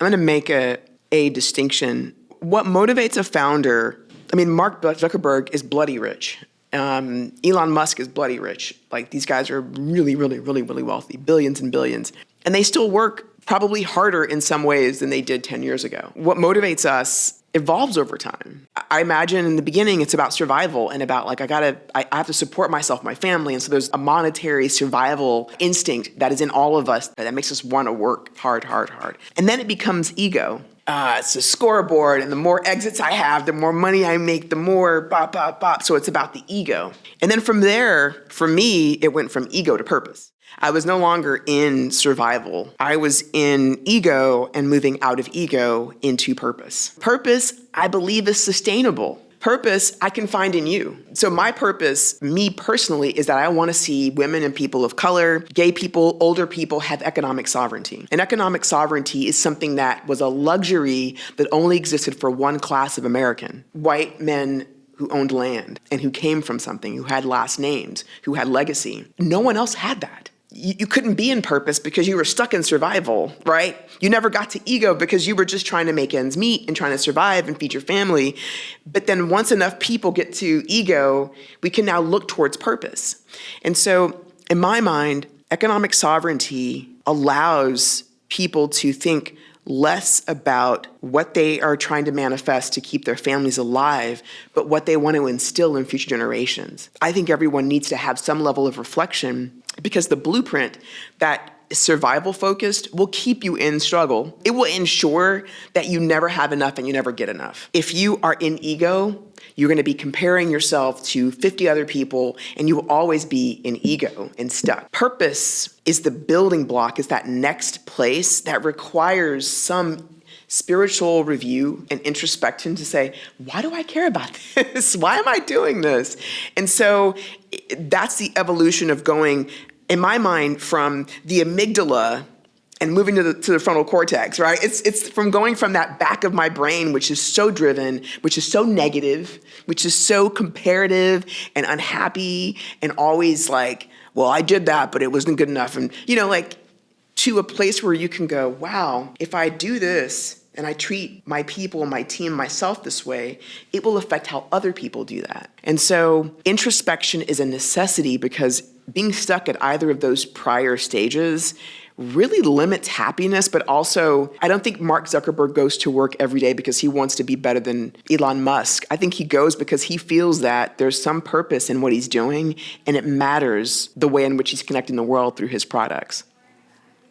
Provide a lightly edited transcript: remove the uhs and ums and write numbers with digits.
going to make a distinction. What motivates a founder, Mark Zuckerberg is bloody rich. Elon Musk is bloody rich. Like, these guys are really, really, really, really wealthy, billions and billions. And they still work probably harder in some ways than they did 10 years ago. What motivates us evolves over time. I imagine in the beginning it's about survival and about like, I have to support myself, my family. And so there's a monetary survival instinct that is in all of us that makes us want to work hard. And then it becomes ego. It's a scoreboard, and the more exits I have, the more money I make, the more bop, bop, bop. So it's about the ego. And then from there, for me, it went from ego to purpose. I was no longer in survival. I was in ego and moving out of ego into purpose. Purpose, I believe, is sustainable. Purpose, I can find in you. So my purpose, me personally, is that I want to see women and people of color, gay people, older people have economic sovereignty. And economic sovereignty is something that was a luxury that only existed for one class of American: white men who owned land and who came from something, who had last names, who had legacy. No one else had that. You couldn't be in purpose because you were stuck in survival, right? You never got to ego because you were just trying to make ends meet and trying to survive and feed your family. But then once enough people get to ego, we can now look towards purpose. And so in my mind, economic sovereignty allows people to think less about what they are trying to manifest to keep their families alive, but what they want to instill in future generations. I think everyone needs to have some level of reflection, because the blueprint that is survival focused will keep you in struggle. It will ensure that you never have enough and you never get enough. If you are in ego, you're going to be comparing yourself to 50 other people, and you will always be in ego and stuck. Purpose is the building block, is that next place that requires some spiritual review and introspection to say, why do I care about this? Why am I doing this? And so that's the evolution of going, in my mind, from the amygdala and moving to the frontal cortex, right? It's from going from that back of my brain, which is so driven, which is so negative, which is so comparative and unhappy and always like, well, I did that, but it wasn't good enough. And, to a place where you can go, wow, if I do this, and I treat my people, my team, myself this way, it will affect how other people do that. And so introspection is a necessity, because being stuck at either of those prior stages really limits happiness. But also, I don't think Mark Zuckerberg goes to work every day because he wants to be better than Elon Musk. I think he goes because he feels that there's some purpose in what he's doing, and it matters the way in which he's connecting the world through his products.